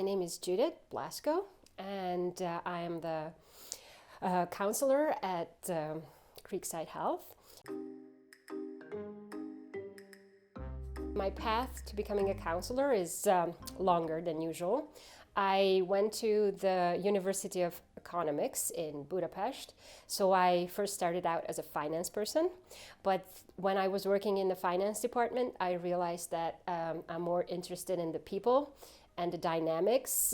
name is Judit Blasko, and I am the counselor at Creekside Health. My path to becoming a counselor is longer than usual. I went to the University of Economics in Budapest, so I first started out as a finance person, but when I was working in the finance department, I realized that I'm more interested in the people and the dynamics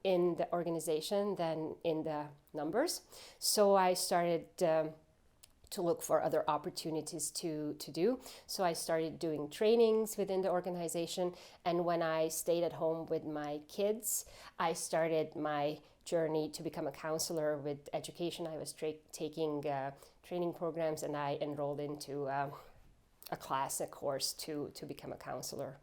in the organization than in the numbers. So I started to look for other opportunities to do. So I started doing trainings within the organization, and when I stayed at home with my kids, I started my journey to become a counselor with education. I was taking training programs, and I enrolled into a course to become a counselor.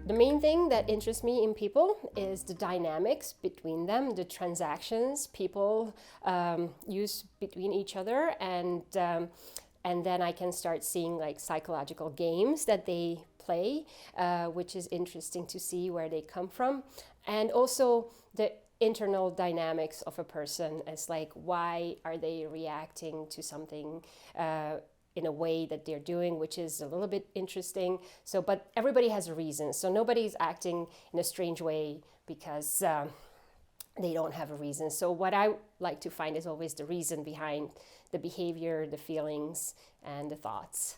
The main thing that interests me in people is the dynamics between them, the transactions people use between each other, and then I can start seeing like psychological games that they play, which is interesting to see where they come from, and also the internal dynamics of a person as like why are they reacting to something in a way that they're doing, which is a little bit interesting. So, but everybody has a reason. So nobody's acting in a strange way because they don't have a reason. So what I like to find is always the reason behind the behavior, the feelings, and the thoughts.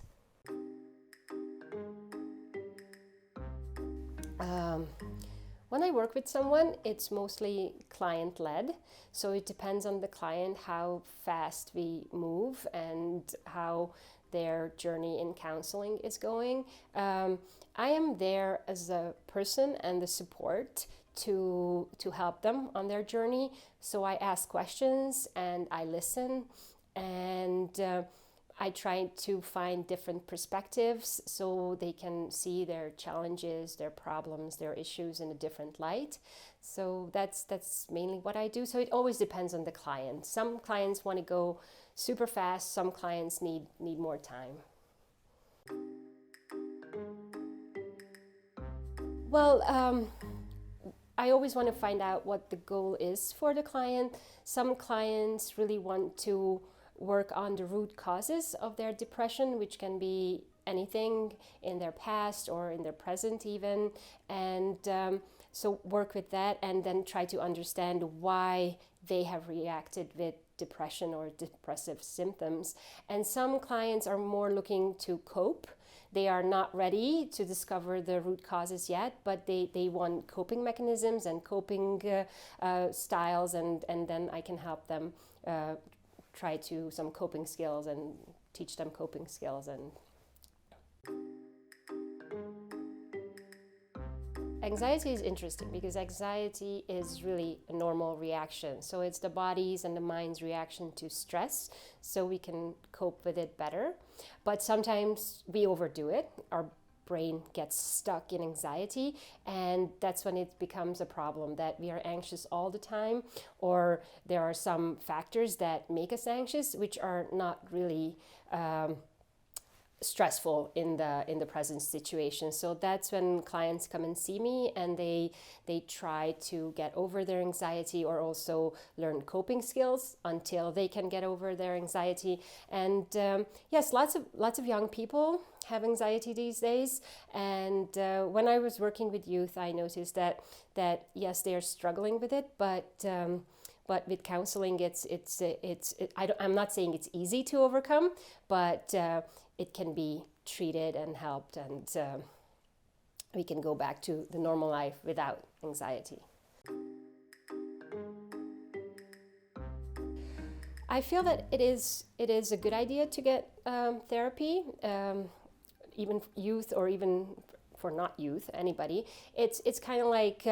When I work with someone, it's mostly client-led. So it depends on the client how fast we move and how their journey in counseling is going. I am there as a person and the support to help them on their journey. So I ask questions and I listen, and I try to find different perspectives so they can see their challenges, their problems, their issues in a different light. So that's mainly what I do. So it always depends on the client. Some clients want to go super fast, some clients need more time. Well, I always want to find out what the goal is for the client. Some clients really want to work on the root causes of their depression, which can be anything in their past or in their present even, and so work with that and then try to understand why they have reacted with depression or depressive symptoms. And some clients are more looking to cope. They are not ready to discover the root causes yet, but they want coping mechanisms and coping styles, and then I can help them try to some coping skills and teach them coping skills. And anxiety is interesting because anxiety is really a normal reaction. So it's the body's and the mind's reaction to stress, so we can cope with it better. But sometimes we overdo it. Our brain gets stuck in anxiety, and that's when it becomes a problem, that we are anxious all the time, or there are some factors that make us anxious which are not really stressful in the present situation. So that's when clients come and see me, and they try to get over their anxiety or also learn coping skills until they can get over their anxiety. And yes, lots of young people have anxiety these days, and when I was working with youth, I noticed that yes, they are struggling with it, but with counseling, I'm not saying it's easy to overcome, but it can be treated and helped, and we can go back to the normal life without anxiety. I feel that it is a good idea to get therapy, even youth, or even for not youth, anybody. It's kind of like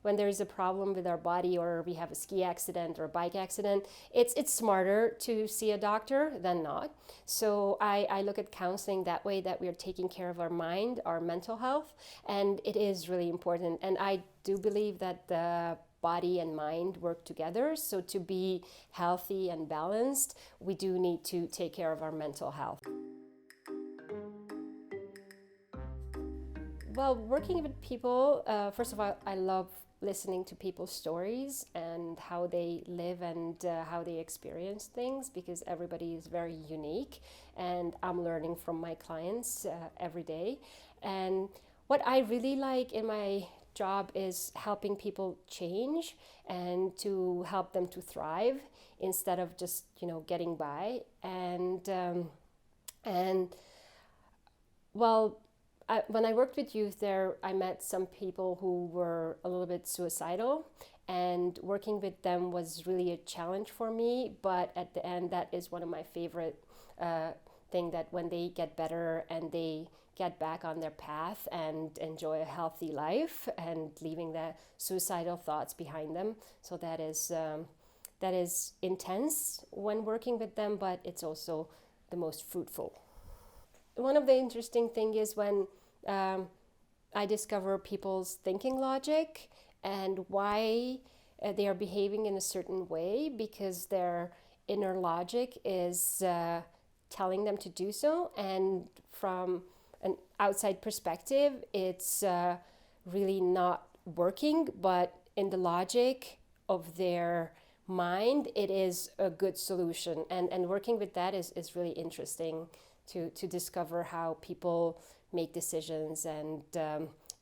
when there's a problem with our body, or we have a ski accident or a bike accident, it's smarter to see a doctor than not. So I look at counseling that way, that we are taking care of our mind, our mental health, and it is really important. And I do believe that the body and mind work together. So to be healthy and balanced, we do need to take care of our mental health. Well, working with people, first of all, I love listening to people's stories and how they live and how they experience things, because everybody is very unique and I'm learning from my clients every day. And what I really like in my job is helping people change and to help them to thrive instead of just getting by. And well, when I worked with youth there, I met some people who were a little bit suicidal, and working with them was really a challenge for me. But at the end, that is one of my favorite thing, that when they get better and they get back on their path and enjoy a healthy life and leaving the suicidal thoughts behind them. So that is intense when working with them, but it's also the most fruitful. One of the interesting things is when I discover people's thinking logic and why they are behaving in a certain way, because their inner logic is telling them to do so. And from an outside perspective, it's really not working, but in the logic of their mind, it is a good solution. And working with that is really interesting to discover how people make decisions and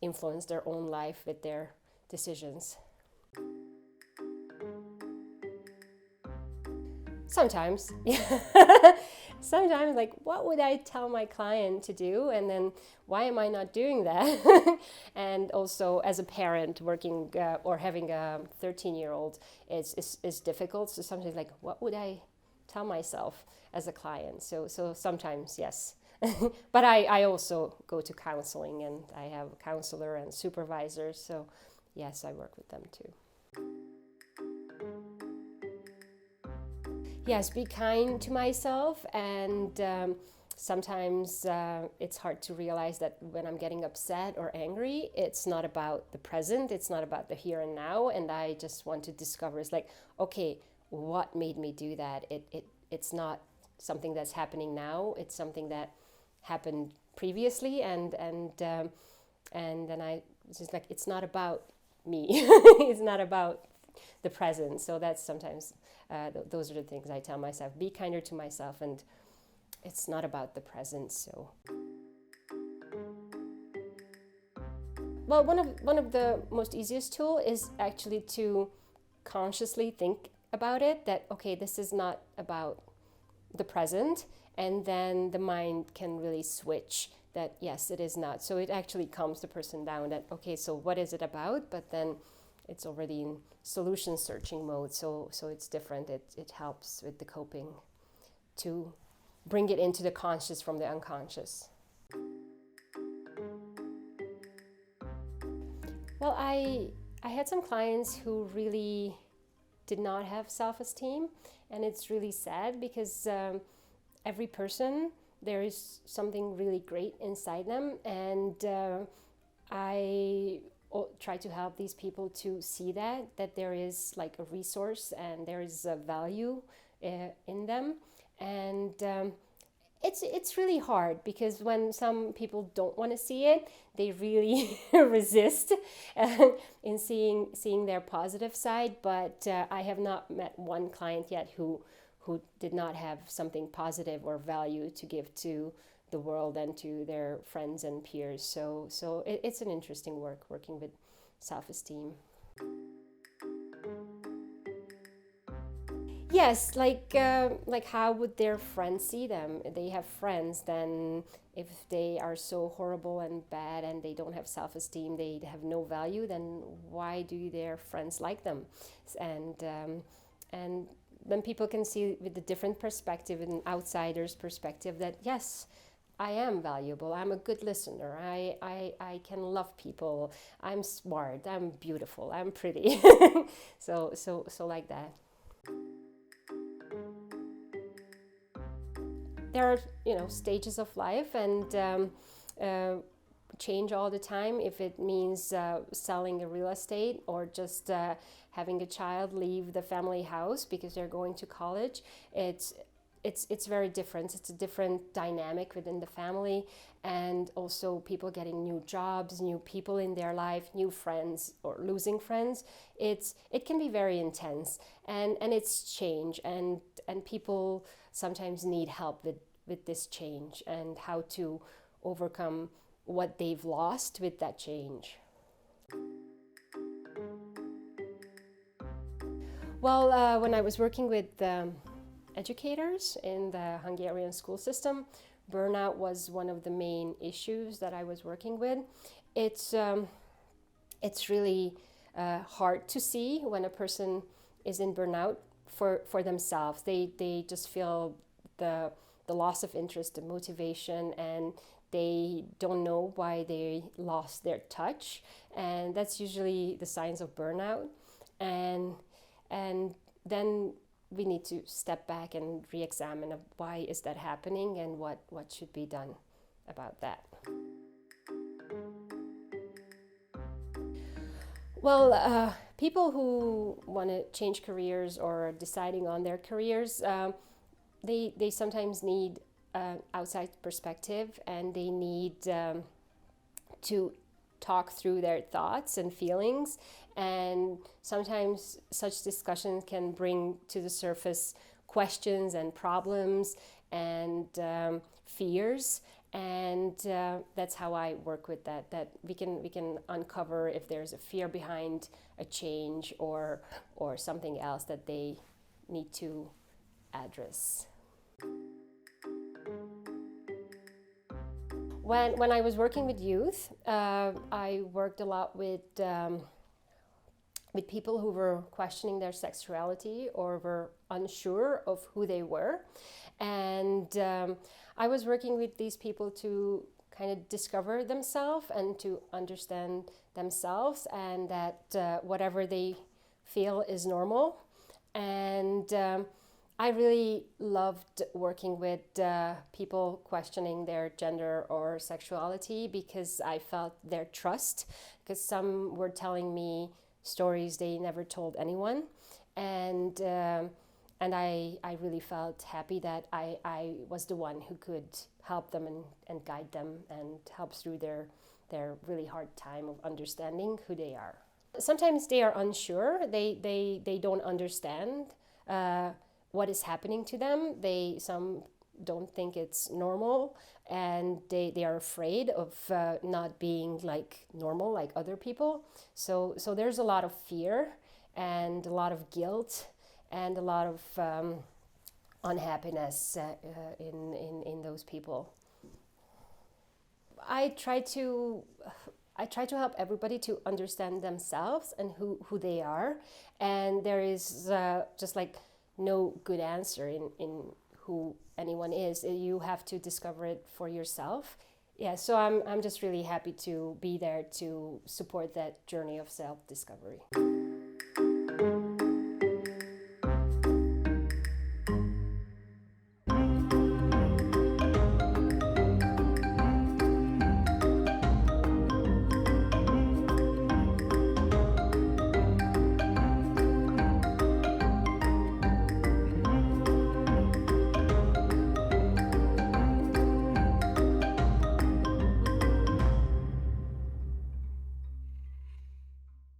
influence their own life with their decisions. Sometimes, sometimes, like, what would I tell my client to do, and then why am I not doing that? And also, as a parent working or having a 13-year-old, is difficult. So sometimes, like, what would I tell myself as a client? So sometimes, yes. But I also go to counseling, and I have a counselor and supervisors. So yes, I work with them too. Yes, be kind to myself, and sometimes it's hard to realize that when I'm getting upset or angry, it's not about the present, it's not about the here and now, and I just want to discover, it's like, okay, what made me do that? It's not something that's happening now, it's something that happened previously, and then I just like, it's not about me, it's not about the present. So that's sometimes those are the things I tell myself: be kinder to myself, and it's not about the present. So, well, one of the most easiest tool is actually to consciously think about it. That okay, this is not about the present, and then the mind can really switch. That yes, it is not. So it actually calms the person down. That okay, so what is it about? But then it's already in solution searching mode, so it's different. It helps with the coping to bring it into the conscious from the unconscious. Well, I had some clients who really did not have self-esteem, and it's really sad because every person, there is something really great inside them, and I try to help these people to see that there is like a resource and there is a value in them. And it's really hard, because when some people don't want to see it, they really resist in seeing their positive side. But I have not met one client yet who did not have something positive or value to give to the world and to their friends and peers. So it's an interesting working with self-esteem. Yes, like how would their friends see them? They have friends, then if they are so horrible and bad and they don't have self-esteem, they have no value, then why do their friends like them? And when people can see with a different perspective, an outsider's perspective, that yes, I am valuable, I'm a good listener, I can love people, I'm smart, I'm beautiful, I'm pretty. so like that. There are stages of life, and change all the time. If it means selling a real estate, or just having a child leave the family house because they're going to college, it's it's very different. It's a different dynamic within the family, and also people getting new jobs, new people in their life, new friends, or losing friends. It can be very intense, and it's change, and people sometimes need help with this change and how to overcome what they've lost with that change. Well, when I was working with educators in the Hungarian school system, burnout was one of the main issues that I was working with. It's really hard to see when a person is in burnout for themselves. They just feel the loss of interest, the motivation, and they don't know why they lost their touch, and that's usually the signs of burnout. And then we need to step back and re-examine why is that happening and what should be done about that. Well, people who want to change careers or are deciding on their careers, they sometimes need outside perspective, and they need to talk through their thoughts and feelings, and sometimes such discussions can bring to the surface questions and problems and fears, and that's how I work with that we can uncover if there's a fear behind a change or something else that they need to address. When I was working with youth, I worked a lot with people who were questioning their sexuality or were unsure of who they were. And I was working with these people to kind of discover themselves and to understand themselves, and that whatever they feel is normal. And I really loved working with people questioning their gender or sexuality, because I felt their trust, because some were telling me stories they never told anyone, and I really felt happy that I was the one who could help them and guide them and help through their really hard time of understanding who they are. Sometimes they are unsure, they don't understand what is happening to them. Some don't think it's normal, and they are afraid of not being like normal like other people. So there's a lot of fear and a lot of guilt and a lot of unhappiness in those people. I try to help everybody to understand themselves and who they are, and there is just like no good answer in who anyone is. You have to discover it for yourself. Yeah, so I'm just really happy to be there to support that journey of self-discovery.